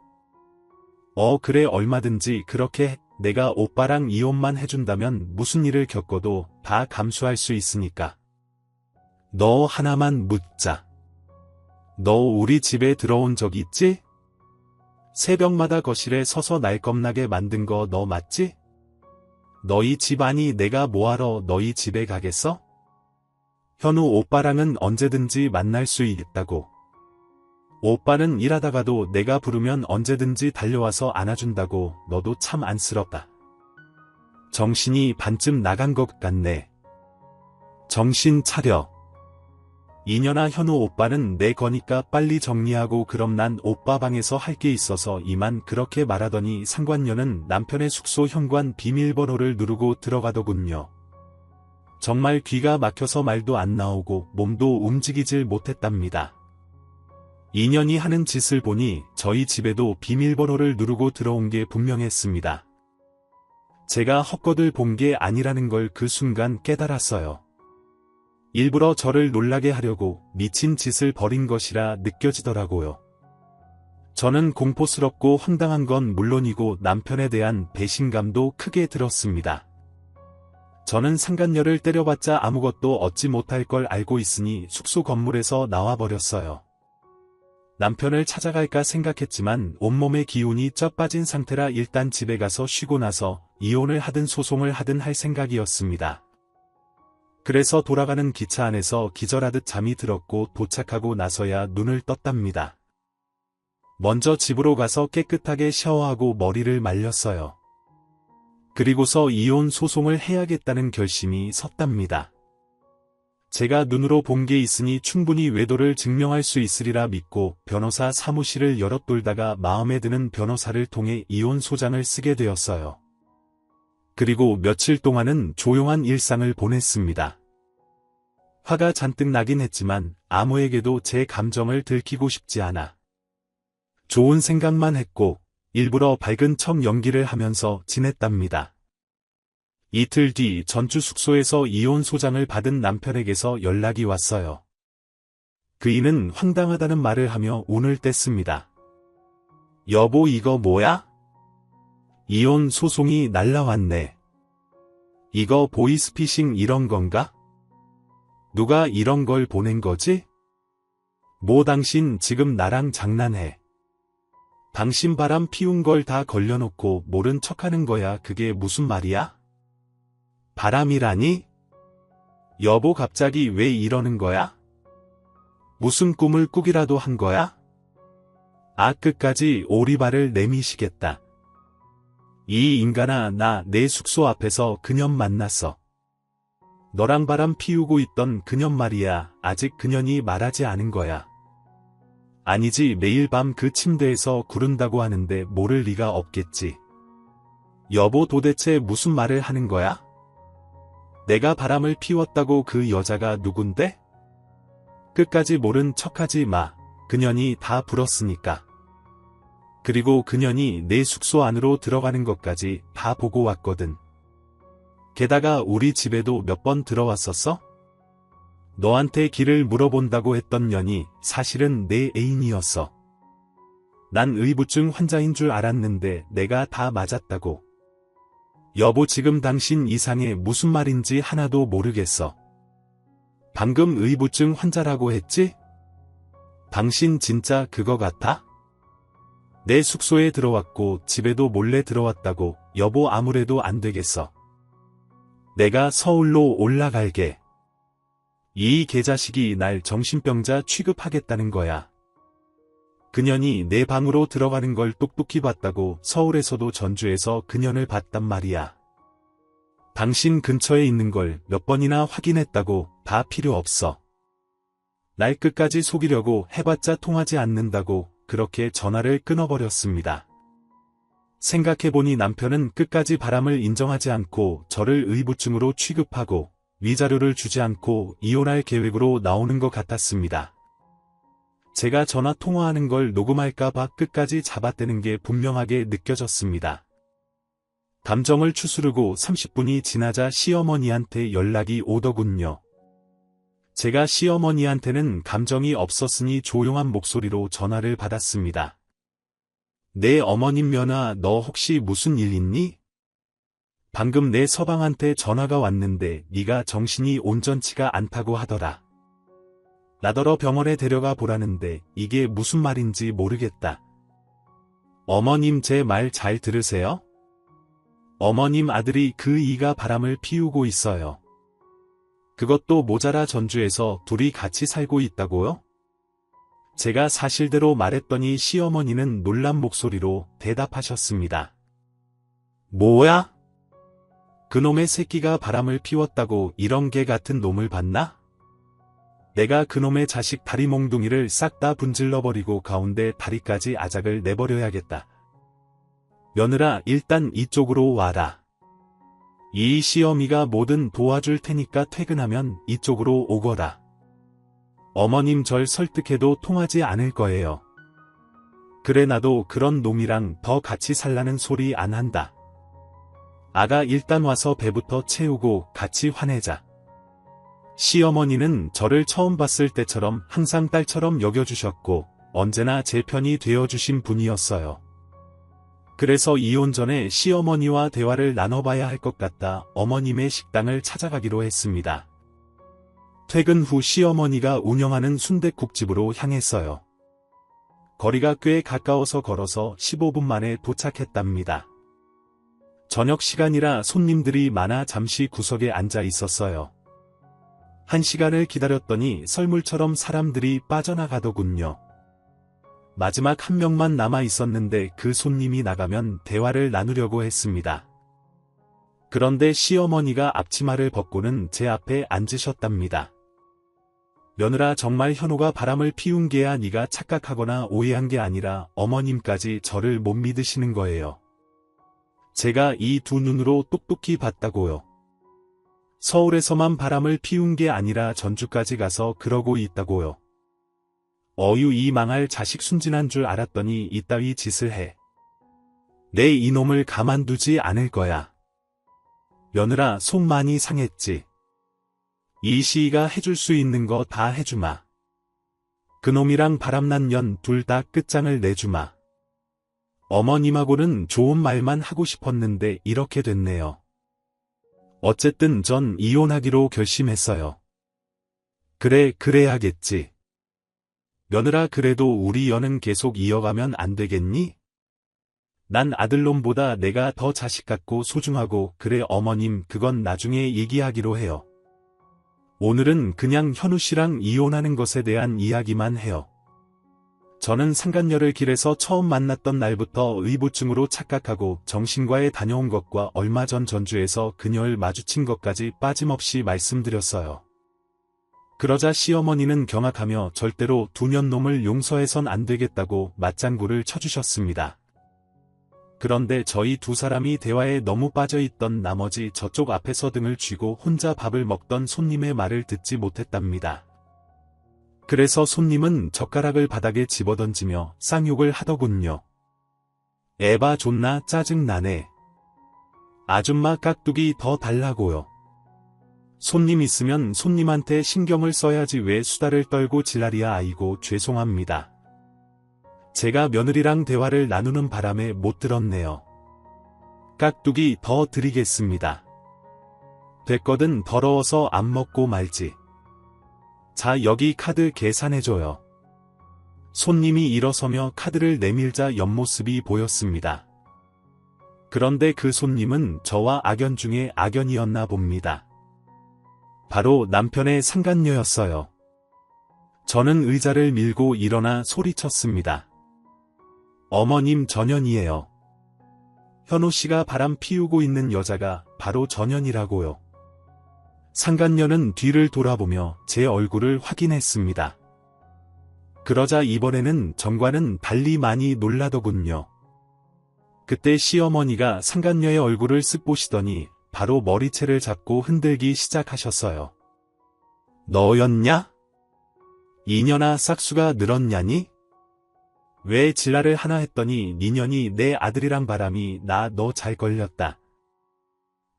그래 얼마든지 그렇게 해. 내가 오빠랑 이혼만 해준다면 무슨 일을 겪어도 다 감수할 수 있으니까. 너 하나만 묻자. 너 우리 집에 들어온 적 있지? 새벽마다 거실에 서서 날 겁나게 만든 거 너 맞지? 너희 집안이 내가 뭐하러 너희 집에 가겠어? 현우 오빠랑은 언제든지 만날 수 있다고. 오빠는 일하다가도 내가 부르면 언제든지 달려와서 안아준다고. 너도 참 안쓰럽다. 정신이 반쯤 나간 것 같네. 정신 차려. 이년아 현우 오빠는 내 거니까 빨리 정리하고 그럼 난 오빠 방에서 할 게 있어서 이만 그렇게 말하더니 상관녀는 남편의 숙소 현관 비밀번호를 누르고 들어가더군요. 정말 귀가 막혀서 말도 안 나오고 몸도 움직이질 못했답니다. 인연이 하는 짓을 보니 저희 집에도 비밀번호를 누르고 들어온 게 분명했습니다. 제가 헛것을 본 게 아니라는 걸 그 순간 깨달았어요. 일부러 저를 놀라게 하려고 미친 짓을 벌인 것이라 느껴지더라고요. 저는 공포스럽고 황당한 건 물론이고 남편에 대한 배신감도 크게 들었습니다. 저는 상간녀를 때려봤자 아무것도 얻지 못할 걸 알고 있으니 숙소 건물에서 나와버렸어요. 남편을 찾아갈까 생각했지만 온몸의 기운이 쪄 빠진 상태라 일단 집에 가서 쉬고 나서 이혼을 하든 소송을 하든 할 생각이었습니다. 그래서 돌아가는 기차 안에서 기절하듯 잠이 들었고 도착하고 나서야 눈을 떴답니다. 먼저 집으로 가서 깨끗하게 샤워하고 머리를 말렸어요. 그리고서 이혼 소송을 해야겠다는 결심이 섰답니다. 제가 눈으로 본 게 있으니 충분히 외도를 증명할 수 있으리라 믿고 변호사 사무실을 여럿 돌다가 마음에 드는 변호사를 통해 이혼 소장을 쓰게 되었어요. 그리고 며칠 동안은 조용한 일상을 보냈습니다. 화가 잔뜩 나긴 했지만 아무에게도 제 감정을 들키고 싶지 않아 좋은 생각만 했고 일부러 밝은 척 연기를 하면서 지냈답니다. 이틀 뒤 전주 숙소에서 이혼 소장을 받은 남편에게서 연락이 왔어요. 그이는 황당하다는 말을 하며 운을 뗐습니다. 여보 이거 뭐야? 이혼 소송이 날라왔네. 이거 보이스피싱 이런 건가? 누가 이런 걸 보낸 거지? 뭐 당신 지금 나랑 장난해. 당신 바람 피운 걸 다 걸려놓고 모른 척하는 거야. 그게 무슨 말이야? 바람이라니? 여보 갑자기 왜 이러는 거야? 무슨 꿈을 꾸기라도 한 거야? 아 끝까지 오리발을 내미시겠다. 이 인간아 나 내 숙소 앞에서 그년 만났어. 너랑 바람 피우고 있던 그년 말이야. 아직 그년이 말하지 않은 거야. 아니지 매일 밤 그 침대에서 구른다고 하는데 모를 리가 없겠지. 여보 도대체 무슨 말을 하는 거야? 내가 바람을 피웠다고 그 여자가 누군데? 끝까지 모른 척하지 마. 그년이 다 불었으니까. 그리고 그년이 내 숙소 안으로 들어가는 것까지 다 보고 왔거든. 게다가 우리 집에도 몇 번 들어왔었어? 너한테 길을 물어본다고 했던 년이 사실은 내 애인이었어. 난 의부증 환자인 줄 알았는데 내가 다 맞았다고. 여보 지금 당신 이상해. 무슨 말인지 하나도 모르겠어. 방금 의부증 환자라고 했지? 당신 진짜 그거 같아? 내 숙소에 들어왔고 집에도 몰래 들어왔다고. 여보 아무래도 안 되겠어. 내가 서울로 올라갈게. 이 개자식이 날 정신병자 취급하겠다는 거야. 그년이 내 방으로 들어가는 걸 똑똑히 봤다고. 서울에서도 전주에서 그년을 봤단 말이야. 당신 근처에 있는 걸 몇 번이나 확인했다고. 다 필요 없어. 날 끝까지 속이려고 해봤자 통하지 않는다고 그렇게 전화를 끊어버렸습니다. 생각해보니 남편은 끝까지 바람을 인정하지 않고 저를 의부증으로 취급하고 위자료를 주지 않고 이혼할 계획으로 나오는 것 같았습니다. 제가 전화 통화하는 걸 녹음할까봐 끝까지 잡아떼는 게 분명하게 느껴졌습니다. 감정을 추스르고 30분이 지나자 시어머니한테 연락이 오더군요. 제가 시어머니한테는 감정이 없었으니 조용한 목소리로 전화를 받았습니다. 네 어머님 며느라 너 혹시 무슨 일 있니? 방금 내 서방한테 전화가 왔는데 네가 정신이 온전치가 않다고 하더라. 나더러 병원에 데려가 보라는데 이게 무슨 말인지 모르겠다. 어머님 제 말 잘 들으세요? 어머님 아들이 그 이가 바람을 피우고 있어요. 그것도 모자라 전주에서 둘이 같이 살고 있다고요? 제가 사실대로 말했더니 시어머니는 놀란 목소리로 대답하셨습니다. 뭐야? 그놈의 새끼가 바람을 피웠다고 이런 개 같은 놈을 봤나? 내가 그놈의 자식 다리 몽둥이를 싹 다 분질러버리고 가운데 다리까지 아작을 내버려야겠다. 며느라 일단 이쪽으로 와라. 이 시어미가 뭐든 도와줄 테니까 퇴근하면 이쪽으로 오거라. 어머님 절 설득해도 통하지 않을 거예요. 그래 나도 그런 놈이랑 더 같이 살라는 소리 안 한다. 아가 일단 와서 배부터 채우고 같이 화내자. 시어머니는 저를 처음 봤을 때처럼 항상 딸처럼 여겨주셨고 언제나 제 편이 되어주신 분이었어요. 그래서 이혼 전에 시어머니와 대화를 나눠봐야 할 것 같다 어머님의 식당을 찾아가기로 했습니다. 퇴근 후 시어머니가 운영하는 순댓국집으로 향했어요. 거리가 꽤 가까워서 걸어서 15분 만에 도착했답니다. 저녁 시간이라 손님들이 많아 잠시 구석에 앉아 있었어요. 1시간을 기다렸더니 설물처럼 사람들이 빠져나가더군요. 마지막 한 명만 남아 있었는데 그 손님이 나가면 대화를 나누려고 했습니다. 그런데 시어머니가 앞치마를 벗고는 제 앞에 앉으셨답니다. 며느라 정말 현호가 바람을 피운 게야. 네가 착각하거나 오해한 게 아니라 어머님까지 저를 못 믿으시는 거예요. 제가 이 두 눈으로 똑똑히 봤다고요. 서울에서만 바람을 피운 게 아니라 전주까지 가서 그러고 있다고요. 어유 이 망할 자식 순진한 줄 알았더니 이따위 짓을 해. 내 이놈을 가만두지 않을 거야. 며느라 속 많이 상했지. 이 시희가 해줄 수 있는 거 다 해주마. 그놈이랑 바람난 년 둘 다 끝장을 내주마. 어머님하고는 좋은 말만 하고 싶었는데 이렇게 됐네요. 어쨌든 전 이혼하기로 결심했어요. 그래, 그래야겠지. 며느라 그래도 우리 연은 계속 이어가면 안 되겠니? 난 아들놈보다 내가 더 자식 같고 소중하고 그래 어머님 그건 나중에 얘기하기로 해요. 오늘은 그냥 현우 씨랑 이혼하는 것에 대한 이야기만 해요. 저는 상간녀를 길에서 처음 만났던 날부터 의부증으로 착각하고 정신과에 다녀온 것과 얼마 전 전주에서 그녀를 마주친 것까지 빠짐없이 말씀드렸어요. 그러자 시어머니는 경악하며 절대로 두 년놈을 용서해선 안 되겠다고 맞장구를 쳐주셨습니다. 그런데 저희 두 사람이 대화에 너무 빠져있던 나머지 저쪽 앞에서 등을 쥐고 혼자 밥을 먹던 손님의 말을 듣지 못했답니다. 그래서 손님은 젓가락을 바닥에 집어던지며 쌍욕을 하더군요. 에바 존나 짜증나네. 아줌마 깍두기 더 달라고요. 손님 있으면 손님한테 신경을 써야지 왜 수다를 떨고 지랄이야. 아이고 죄송합니다. 제가 며느리랑 대화를 나누는 바람에 못 들었네요. 깍두기 더 드리겠습니다. 됐거든 더러워서 안 먹고 말지. 자 여기 카드 계산해줘요. 손님이 일어서며 카드를 내밀자 옆모습이 보였습니다. 그런데 그 손님은 저와 악연 중에 악연이었나 봅니다. 바로 남편의 상간녀였어요. 저는 의자를 밀고 일어나 소리쳤습니다. 어머님 전현이에요. 현우 씨가 바람 피우고 있는 여자가 바로 전현이라고요. 상간녀는 뒤를 돌아보며 제 얼굴을 확인했습니다. 그러자 이번에는 정과는 달리 많이 놀라더군요. 그때 시어머니가 상간녀의 얼굴을 쓱 보시더니 바로 머리채를 잡고 흔들기 시작하셨어요. 너였냐? 이년아 싹수가 늘었냐니? 왜 질라를 하나 했더니 니년이 내 아들이랑 바람이 나 너 잘 걸렸다.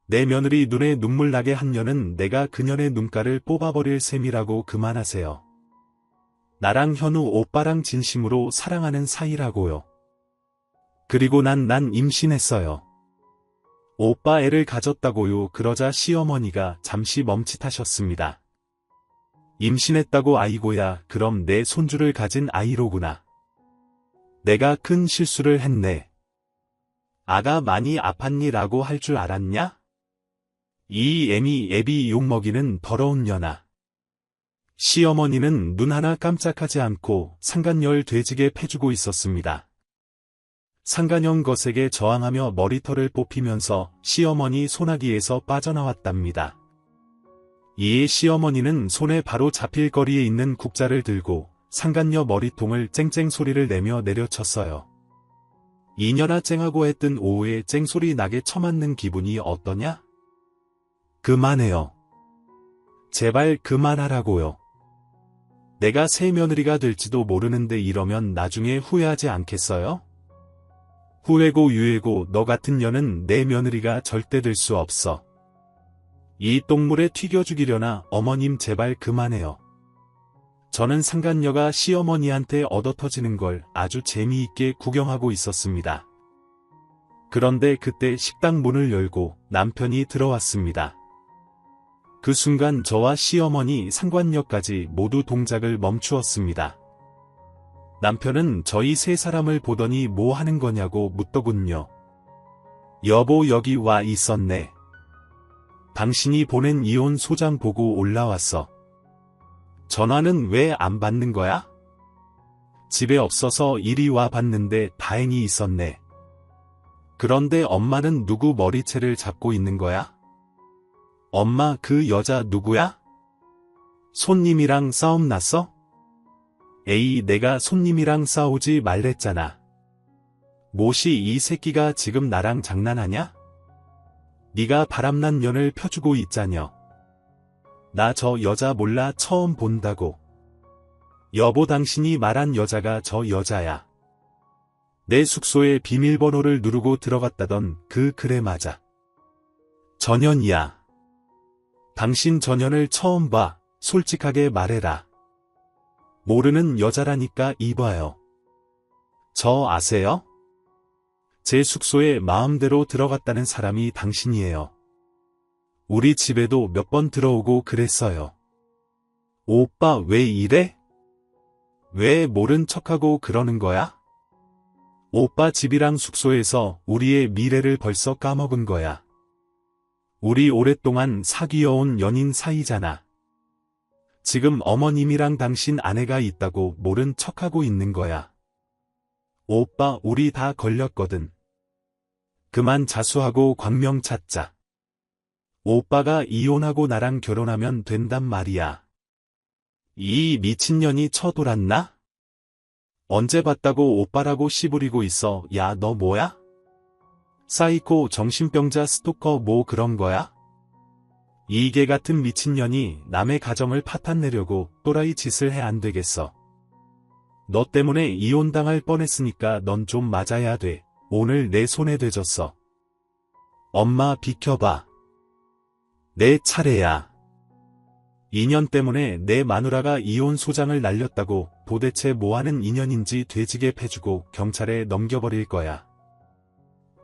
내 며느리 눈에 눈물 나게 한 년은 내가 그년의 눈가를 뽑아버릴 셈이라고 그만하세요. 나랑 현우 오빠랑 진심으로 사랑하는 사이라고요. 그리고 난 임신했어요. 오빠 애를 가졌다고요. 그러자 시어머니가 잠시 멈칫하셨습니다. 임신했다고? 아이고야 그럼 내 손주를 가진 아이로구나. 내가 큰 실수를 했네. 아가 많이 아팠니? 라고 할 줄 알았냐? 이 애비 욕먹이는 더러운 년아. 시어머니는 눈 하나 깜짝하지 않고 상간녀를 돼지게 패주고 있었습니다. 상간녀는 거세게 저항하며 머리털을 뽑히면서 시어머니 소나기에서 빠져나왔답니다. 이에 시어머니는 손에 바로 잡힐 거리에 있는 국자를 들고 상간녀 머리통을 쨍쨍 소리를 내며 내려쳤어요. 이년아 쨍하고 했던 오후에 쨍소리 나게 쳐맞는 기분이 어떠냐? 그만해요. 제발 그만하라고요. 내가 새 며느리가 될지도 모르는데 이러면 나중에 후회하지 않겠어요? 후회고 유회고 너 같은 년은 내 며느리가 절대 될 수 없어. 이 똥물에 튀겨 죽이려나? 어머님 제발 그만해요. 저는 상간녀가 시어머니한테 얻어터지는 걸 아주 재미있게 구경하고 있었습니다. 그런데 그때 식당 문을 열고 남편이 들어왔습니다. 그 순간 저와 시어머니 상간녀까지 모두 동작을 멈추었습니다. 남편은 저희 세 사람을 보더니 뭐 하는 거냐고 묻더군요. 여보 여기 와 있었네. 당신이 보낸 이혼 소장 보고 올라왔어. 전화는 왜 안 받는 거야? 집에 없어서 이리 와 봤는데 다행히 있었네. 그런데 엄마는 누구 머리채를 잡고 있는 거야? 엄마 그 여자 누구야? 손님이랑 싸움 났어? 에이 내가 손님이랑 싸우지 말랬잖아. 뭐시 이 새끼가 지금 나랑 장난하냐? 네가 바람난 년을 펴주고 있자녀. 나 저 여자 몰라 처음 본다고. 여보 당신이 말한 여자가 저 여자야. 내 숙소에 비밀번호를 누르고 들어갔다던 그래 맞아. 전현이야. 당신 전현을 처음 봐. 솔직하게 말해라. 모르는 여자라니까 이봐요. 저 아세요? 제 숙소에 마음대로 들어갔다는 사람이 당신이에요. 우리 집에도 몇 번 들어오고 그랬어요. 오빠 왜 이래? 왜 모른 척하고 그러는 거야? 오빠 집이랑 숙소에서 우리의 미래를 벌써 까먹은 거야. 우리 오랫동안 사귀어온 연인 사이잖아. 지금 어머님이랑 당신 아내가 있다고 모른 척하고 있는 거야. 오빠 우리 다 걸렸거든. 그만 자수하고 광명 찾자. 오빠가 이혼하고 나랑 결혼하면 된단 말이야. 이 미친년이 쳐돌았나? 언제 봤다고 오빠라고 씨부리고 있어. 야, 너 뭐야? 사이코 정신병자 스토커 뭐 그런 거야? 이 개 같은 미친년이 남의 가정을 파탄내려고 또라이 짓을 해 안 되겠어. 너 때문에 이혼당할 뻔했으니까 넌 좀 맞아야 돼. 오늘 내 손에 되졌어. 엄마 비켜봐. 내 차례야. 2년 때문에 내 마누라가 이혼 소장을 날렸다고 도대체 뭐하는 인연인지 돼지게 패주고 경찰에 넘겨버릴 거야.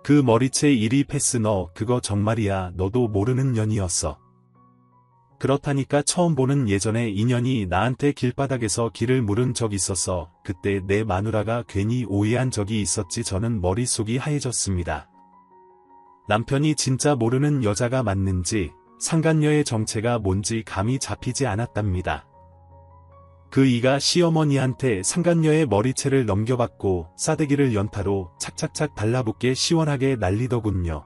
그 머리채 1위 패스 너 그거 정말이야. 너도 모르는 년이었어. 그렇다니까 처음 보는 예전에 인연이 나한테 길바닥에서 길을 물은 적 있었어. 그때 내 마누라가 괜히 오해한 적이 있었지. 저는 머릿속이 하얘졌습니다. 남편이 진짜 모르는 여자가 맞는지 상간녀의 정체가 뭔지 감이 잡히지 않았답니다. 그 이가 시어머니한테 상간녀의 머리채를 넘겨받고 싸대기를 연타로 착착착 달라붙게 시원하게 날리더군요.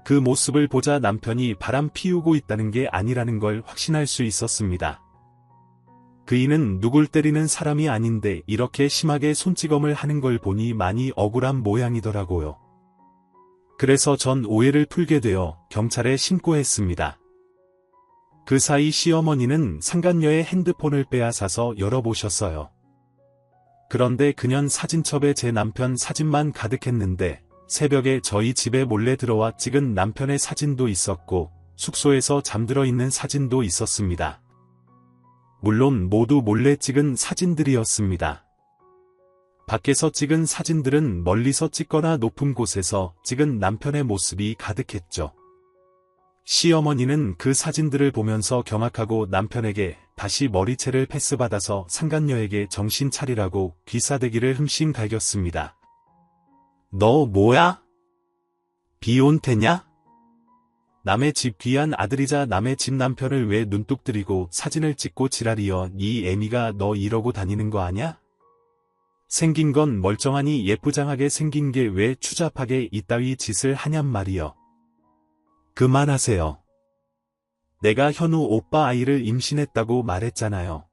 그 모습을 보자 남편이 바람 피우고 있다는 게 아니라는 걸 확신할 수 있었습니다. 그이는 누굴 때리는 사람이 아닌데 이렇게 심하게 손찌검을 하는 걸 보니 많이 억울한 모양이더라고요. 그래서 전 오해를 풀게 되어 경찰에 신고했습니다. 그 사이 시어머니는 상간녀의 핸드폰을 빼앗아서 열어보셨어요. 그런데 그년 사진첩에 제 남편 사진만 가득했는데 새벽에 저희 집에 몰래 들어와 찍은 남편의 사진도 있었고 숙소에서 잠들어 있는 사진도 있었습니다. 물론 모두 몰래 찍은 사진들이었습니다. 밖에서 찍은 사진들은 멀리서 찍거나 높은 곳에서 찍은 남편의 모습이 가득했죠. 시어머니는 그 사진들을 보면서 경악하고 남편에게 다시 머리채를 패스받아서 상간녀에게 정신 차리라고 귀싸대기를 흠씬 갈겼습니다. 너 뭐야? 비혼태냐? 남의 집 귀한 아들이자 남의 집 남편을 왜 눈뚝 들이고 사진을 찍고 지랄이여. 네 애미가 너 이러고 다니는 거 아냐? 생긴 건 멀쩡하니 예쁘장하게 생긴 게 왜 추잡하게 이따위 짓을 하냔 말이여. 그만하세요. 내가 현우 오빠 아이를 임신했다고 말했잖아요.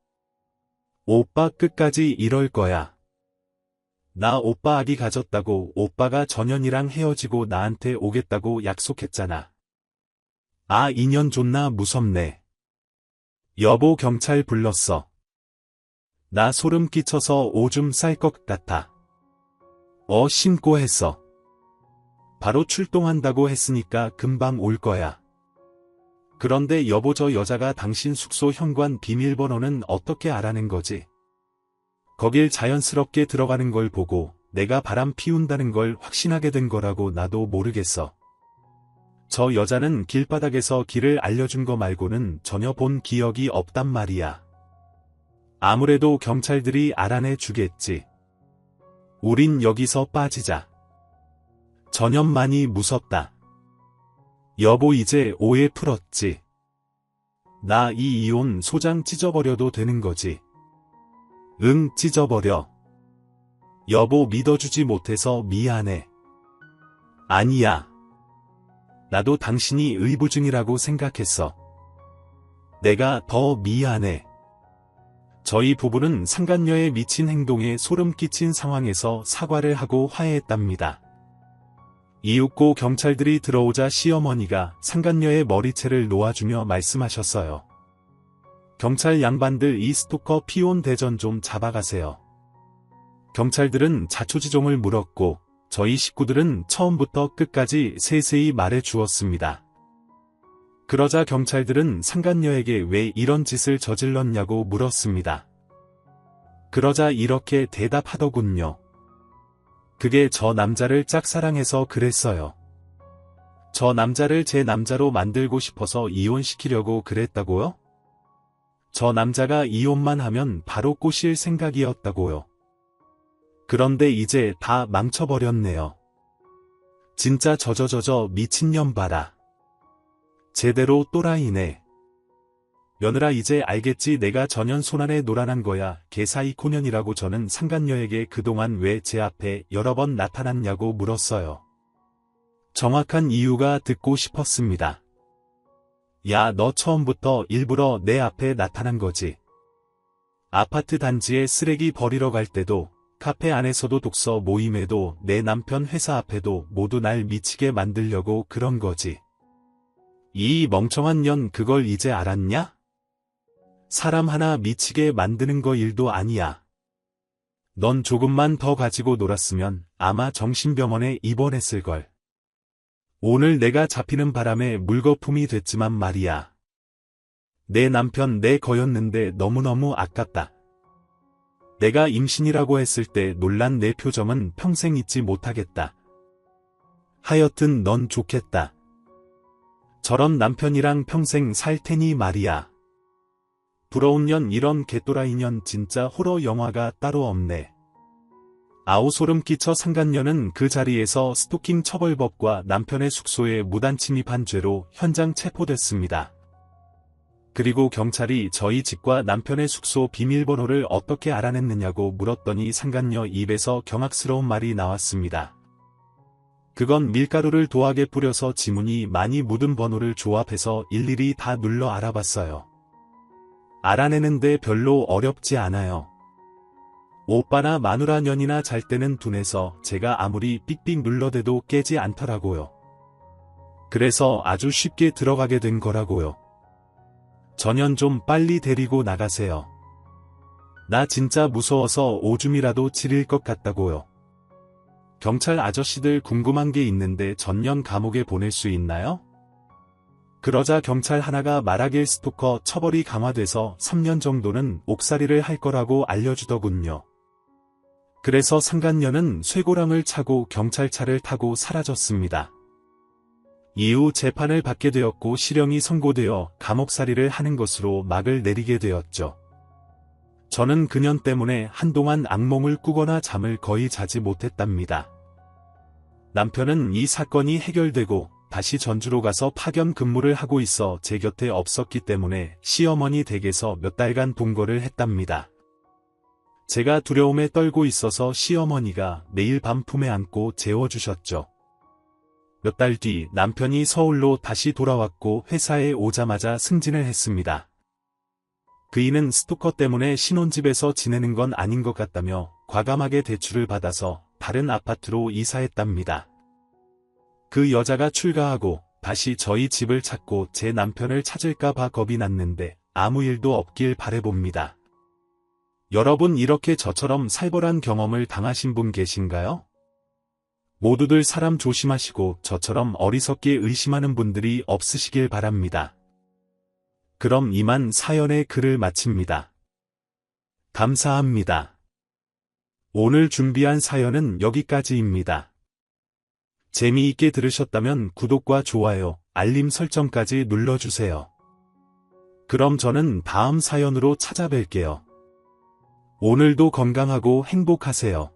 오빠 끝까지 이럴 거야. 나 오빠 아기 가졌다고 오빠가 전현이랑 헤어지고 나한테 오겠다고 약속했잖아. 아, 인연 존나 무섭네. 여보 경찰 불렀어. 나 소름 끼쳐서 오줌 쌀 것 같아. 신고했어. 바로 출동한다고 했으니까 금방 올 거야. 그런데 여보 저 여자가 당신 숙소 현관 비밀번호는 어떻게 알아낸 거지? 거길 자연스럽게 들어가는 걸 보고 내가 바람 피운다는 걸 확신하게 된 거라고 나도 모르겠어. 저 여자는 길바닥에서 길을 알려준 거 말고는 전혀 본 기억이 없단 말이야. 아무래도 경찰들이 알아내 주겠지. 우린 여기서 빠지자. 전현만이 무섭다. 여보 이제 오해 풀었지. 나 이 이혼 소장 찢어버려도 되는 거지. 응, 찢어버려. 여보 믿어주지 못해서 미안해. 아니야. 나도 당신이 의부증이라고 생각했어. 내가 더 미안해. 저희 부부는 상간녀의 미친 행동에 소름 끼친 상황에서 사과를 하고 화해했답니다. 이윽고 경찰들이 들어오자 시어머니가 상간녀의 머리채를 놓아주며 말씀하셨어요. 경찰 양반들 이 스토커 피혼 대전 좀 잡아가세요. 경찰들은 자초지종을 물었고 저희 식구들은 처음부터 끝까지 세세히 말해 주었습니다. 그러자 경찰들은 상간녀에게 왜 이런 짓을 저질렀냐고 물었습니다. 그러자 이렇게 대답하더군요. 그게 저 남자를 짝사랑해서 그랬어요. 저 남자를 제 남자로 만들고 싶어서 이혼시키려고 그랬다고요? 저 남자가 이혼만 하면 바로 꼬실 생각이었다고요. 그런데 이제 다 망쳐버렸네요. 진짜 저저저저 미친년 봐라. 제대로 또라이네. 며느라 이제 알겠지 내가 전현 손안에 노란한 거야. 개사이코년이라고. 저는 상간녀에게 그동안 왜 제 앞에 여러 번 나타났냐고 물었어요. 정확한 이유가 듣고 싶었습니다. 야, 너 처음부터 일부러 내 앞에 나타난 거지. 아파트 단지에 쓰레기 버리러 갈 때도, 카페 안에서도 독서 모임에도, 내 남편 회사 앞에도 모두 날 미치게 만들려고 그런 거지. 이 멍청한 년 그걸 이제 알았냐? 사람 하나 미치게 만드는 거 일도 아니야. 넌 조금만 더 가지고 놀았으면 아마 정신병원에 입원했을걸. 오늘 내가 잡히는 바람에 물거품이 됐지만 말이야. 내 남편 내 거였는데 너무너무 아깝다. 내가 임신이라고 했을 때 놀란 내 표정은 평생 잊지 못하겠다. 하여튼 넌 좋겠다. 저런 남편이랑 평생 살 테니 말이야. 부러운 년 이런 개또라이 년 진짜 호러 영화가 따로 없네. 아우 소름 끼쳐 상간녀는 그 자리에서 스토킹 처벌법과 남편의 숙소에 무단 침입한 죄로 현장 체포됐습니다. 그리고 경찰이 저희 집과 남편의 숙소 비밀번호를 어떻게 알아냈느냐고 물었더니 상간녀 입에서 경악스러운 말이 나왔습니다. 그건 밀가루를 도하게 뿌려서 지문이 많이 묻은 번호를 조합해서 일일이 다 눌러 알아봤어요. 알아내는데 별로 어렵지 않아요. 오빠나 마누라 년이나 잘 때는 둔해서 제가 아무리 삑삑 눌러대도 깨지 않더라고요. 그래서 아주 쉽게 들어가게 된 거라고요. 전현 좀 빨리 데리고 나가세요. 나 진짜 무서워서 오줌이라도 지릴 것 같다고요. 경찰 아저씨들 궁금한 게 있는데 전현 감옥에 보낼 수 있나요? 그러자 경찰 하나가 말하길 스토커 처벌이 강화돼서 3년 정도는 옥살이를 할 거라고 알려주더군요. 그래서 상간녀는 쇠고랑을 차고 경찰차를 타고 사라졌습니다. 이후 재판을 받게 되었고 실형이 선고되어 감옥살이를 하는 것으로 막을 내리게 되었죠. 저는 그년 때문에 한동안 악몽을 꾸거나 잠을 거의 자지 못했답니다. 남편은 이 사건이 해결되고 다시 전주로 가서 파견 근무를 하고 있어 제 곁에 없었기 때문에 시어머니 댁에서 몇 달간 동거를 했답니다. 제가 두려움에 떨고 있어서 시어머니가 매일 밤 품에 안고 재워주셨죠. 몇 달 뒤 남편이 서울로 다시 돌아왔고 회사에 오자마자 승진을 했습니다. 그이는 스토커 때문에 신혼집에서 지내는 건 아닌 것 같다며 과감하게 대출을 받아서 다른 아파트로 이사했답니다. 그 여자가 출가하고 다시 저희 집을 찾고 제 남편을 찾을까봐 겁이 났는데 아무 일도 없길 바라봅니다. 여러분 이렇게 저처럼 살벌한 경험을 당하신 분 계신가요? 모두들 사람 조심하시고 저처럼 어리석게 의심하는 분들이 없으시길 바랍니다. 그럼 이만 사연의 글을 마칩니다. 감사합니다. 오늘 준비한 사연은 여기까지입니다. 재미있게 들으셨다면 구독과 좋아요, 알림 설정까지 눌러주세요. 그럼 저는 다음 사연으로 찾아뵐게요. 오늘도 건강하고 행복하세요.